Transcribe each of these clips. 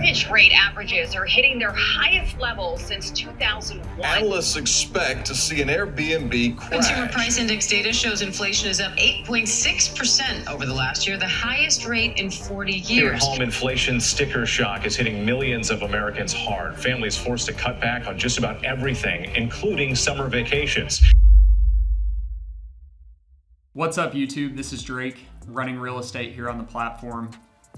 mortgage rate averages are hitting their highest levels since 2001. Analysts expect to see an Airbnb crash. Consumer price index data shows inflation is up 8.6% over the last year, the highest rate in 40 years. Here at home, inflation sticker shock is hitting millions of Americans hard. Families forced to cut back on just about everything, including summer vacations. What's up, YouTube? This is Drake, running real estate here on the platform.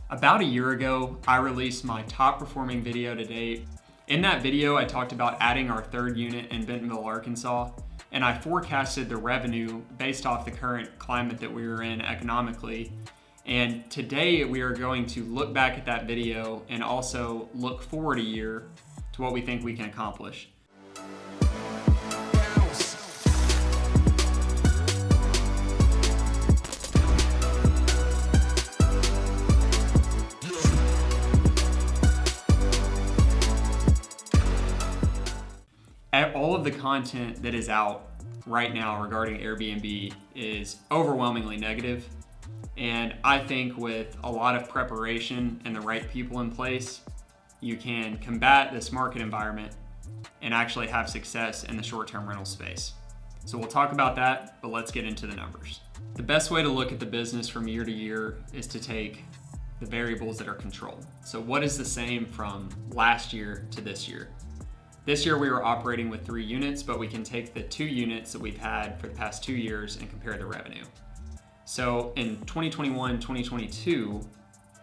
About a year ago, I released my top performing video to date. In that video, I talked about adding our third unit in Bentonville, Arkansas, and I forecasted the revenue based off the current climate that we were in economically. And today we are going to look back at that video and also look forward a year to what we think we can accomplish. All of the content that is out right now regarding Airbnb is overwhelmingly negative. And I think with a lot of preparation and the right people in place, you can combat this market environment and actually have success in the short-term rental space. So we'll talk about that, but let's get into the numbers. The best way to look at the business from year to year is to take the variables that are controlled. So what is the same from last year to this year? This year we were operating with 3 units, but we can take the 2 units that we've had for the past 2 years and compare the revenue. So in 2021, 2022,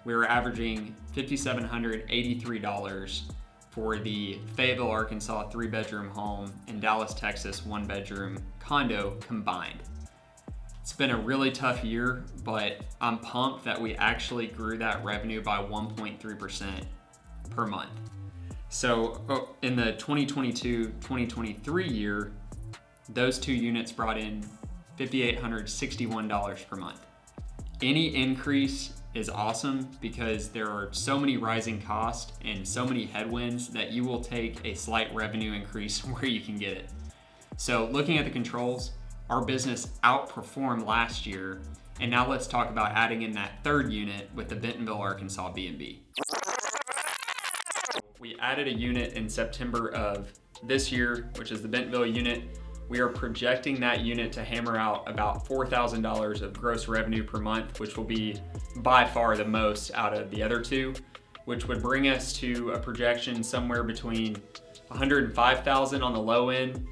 we were averaging $5,783 for the Fayetteville, Arkansas 3-bedroom home and Dallas, Texas 1-bedroom condo combined. It's been a really tough year, but I'm pumped that we actually grew that revenue by 1.3% per month. So in the 2022-2023 year, those 2 units brought in $5,861 per month. Any increase is awesome because there are so many rising costs and so many headwinds that you will take a slight revenue increase where you can get it. So looking at the controls, our business outperformed last year, and now let's talk about adding in that third unit with the Bentonville, Arkansas B&B. We added a unit in September of this year, which is the Bentonville unit. We are projecting that unit to hammer out about $4,000 of gross revenue per month, which will be by far the most out of the other 2, which would bring us to a projection somewhere between $105,000 on the low end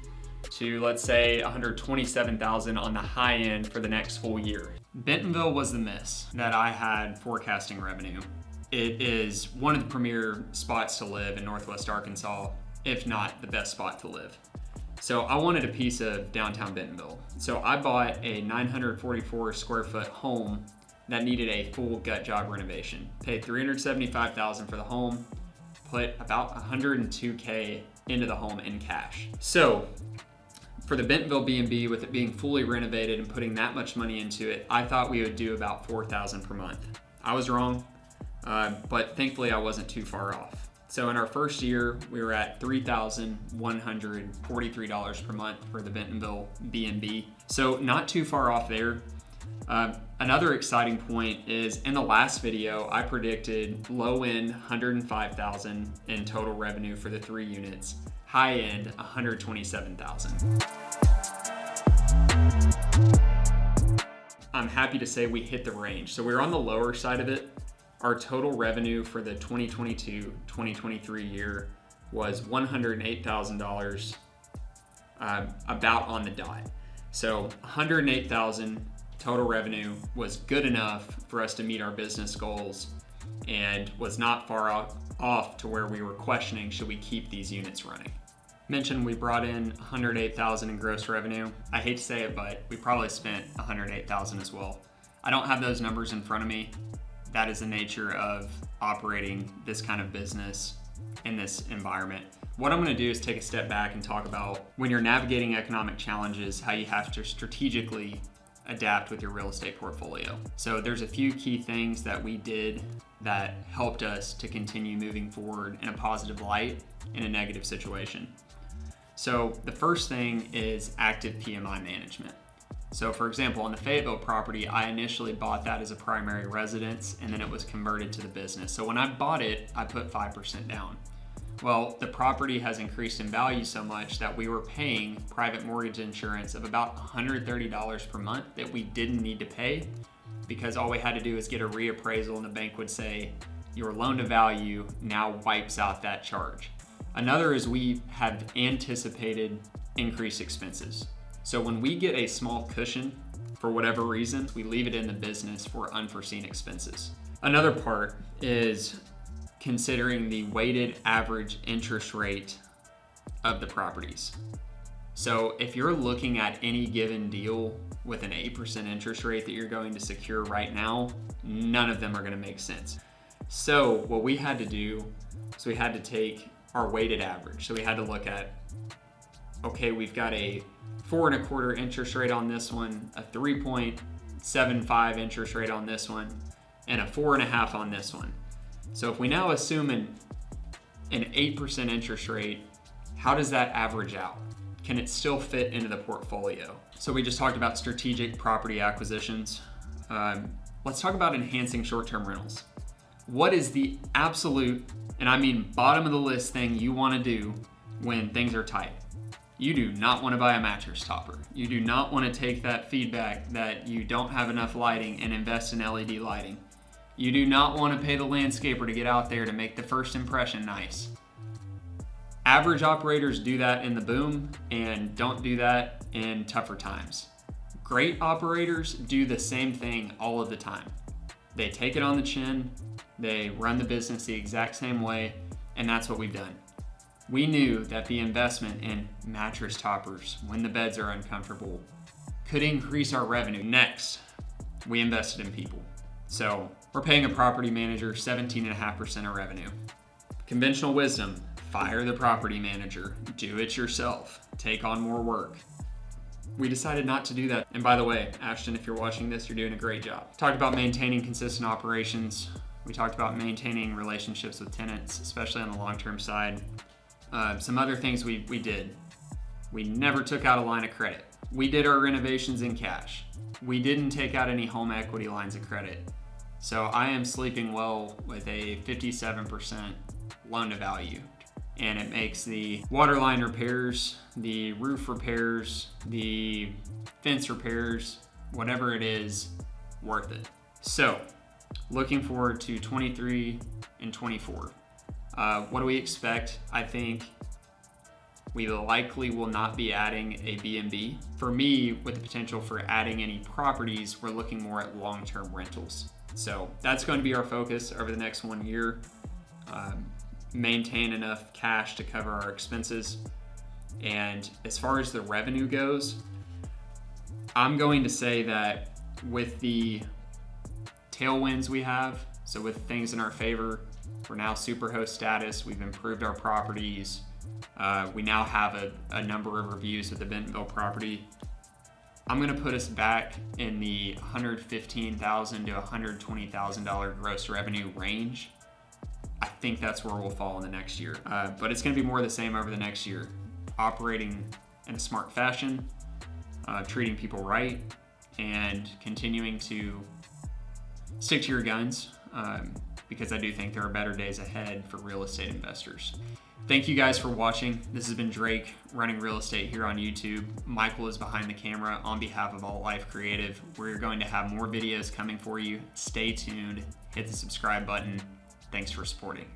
to, let's say, $127,000 on the high end for the next full year. Bentonville was the miss that I had forecasting revenue. It is one of the premier spots to live in Northwest Arkansas, if not the best spot to live. So I wanted a piece of downtown Bentonville. So I bought a 944 square foot home that needed a full gut job renovation. Paid $375,000 for the home, put about $102K into the home in cash. So for the Bentonville B&B, with it being fully renovated and putting that much money into it, I thought we would do about $4,000 per month. I was wrong. But thankfully I wasn't too far off. So in our first year, we were at $3,143 per month for the Bentonville B&B. So not too far off there. Another exciting point is in the last video, I predicted low end $105,000 in total revenue for the 3 units, high end $127,000. I'm happy to say we hit the range. So we were on the lower side of it. Our total revenue for the 2022-2023 year was $108,000, about on the dot. So $108,000 total revenue was good enough for us to meet our business goals and was not far off to where we were questioning, should we keep these units running? Mentioned we brought in $108,000 in gross revenue. I hate to say it, but we probably spent $108,000 as well. I don't have those numbers in front of me. That is the nature of operating this kind of business in this environment. What I'm going to do is take a step back and talk about when you're navigating economic challenges, how you have to strategically adapt with your real estate portfolio. So there's a few key things that we did that helped us to continue moving forward in a positive light in a negative situation. So the first thing is active PMI management. So for example, on the Fayetteville property, I initially bought that as a primary residence and then it was converted to the business. So when I bought it, I put 5% down. Well, the property has increased in value so much that we were paying private mortgage insurance of about $130 per month that we didn't need to pay, because all we had to do is get a reappraisal and the bank would say, your loan to value now wipes out that charge. Another is we have anticipated increased expenses. So when we get a small cushion, for whatever reason, we leave it in the business for unforeseen expenses. Another part is considering the weighted average interest rate of the properties. So if you're looking at any given deal with an 8% interest rate that you're going to secure right now, none of them are going to make sense. So what we had to do is we had to take our weighted average. So we had to look at, okay, we've got a 4.25% interest rate on this one, a 3.75 interest rate on this one, and a 4.5 on this one. So if we now assume an 8% interest rate, how does that average out? Can it still fit into the portfolio? So we just talked about strategic property acquisitions. Let's talk about enhancing short-term rentals. What is the absolute, and I mean bottom of the list thing you want to do when things are tight? You do not want to buy a mattress topper. You do not want to take that feedback that you don't have enough lighting and invest in LED lighting. You do not want to pay the landscaper to get out there to make the first impression nice. Average operators do that in the boom and don't do that in tougher times. Great operators do the same thing all of the time. They take it on the chin, they run the business the exact same way, and that's what we've done. We knew that the investment in mattress toppers when the beds are uncomfortable could increase our revenue. Next, we invested in people. So we're paying a property manager 17.5% of revenue. Conventional wisdom, fire the property manager, do it yourself, take on more work. We decided not to do that. And by the way, Ashton, if you're watching this, you're doing a great job. Talked about maintaining consistent operations. We talked about maintaining relationships with tenants, especially on the long-term side. Some other things we did. We never took out a line of credit. We did our renovations in cash. We didn't take out any home equity lines of credit. So I am sleeping well with a 57% loan to value. And it makes the water line repairs, the roof repairs, the fence repairs, whatever it is, worth it. So looking forward to 23 and 24. What do we expect? I think we likely will not be adding a B&B. For me, with the potential for adding any properties, we're looking more at long-term rentals. So that's going to be our focus over the next 1 year. Maintain enough cash to cover our expenses. And as far as the revenue goes, I'm going to say that with the tailwinds we have, so with things in our favor, we're now Superhost status, we've improved our properties, we now have a number of reviews with the Bentonville property. I'm gonna put us back in the $115,000 to $120,000 gross revenue range. I think that's where we'll fall in the next year. But it's gonna be more of the same over the next year. Operating in a smart fashion, treating people right, and continuing to stick to your guns, because I do think there are better days ahead for real estate investors. Thank you guys for watching. This has been Drake running real estate here on YouTube. Michael is behind the camera on behalf of Alt Life Creative. We're going to have more videos coming for you. Stay tuned, hit the subscribe button. Thanks for supporting.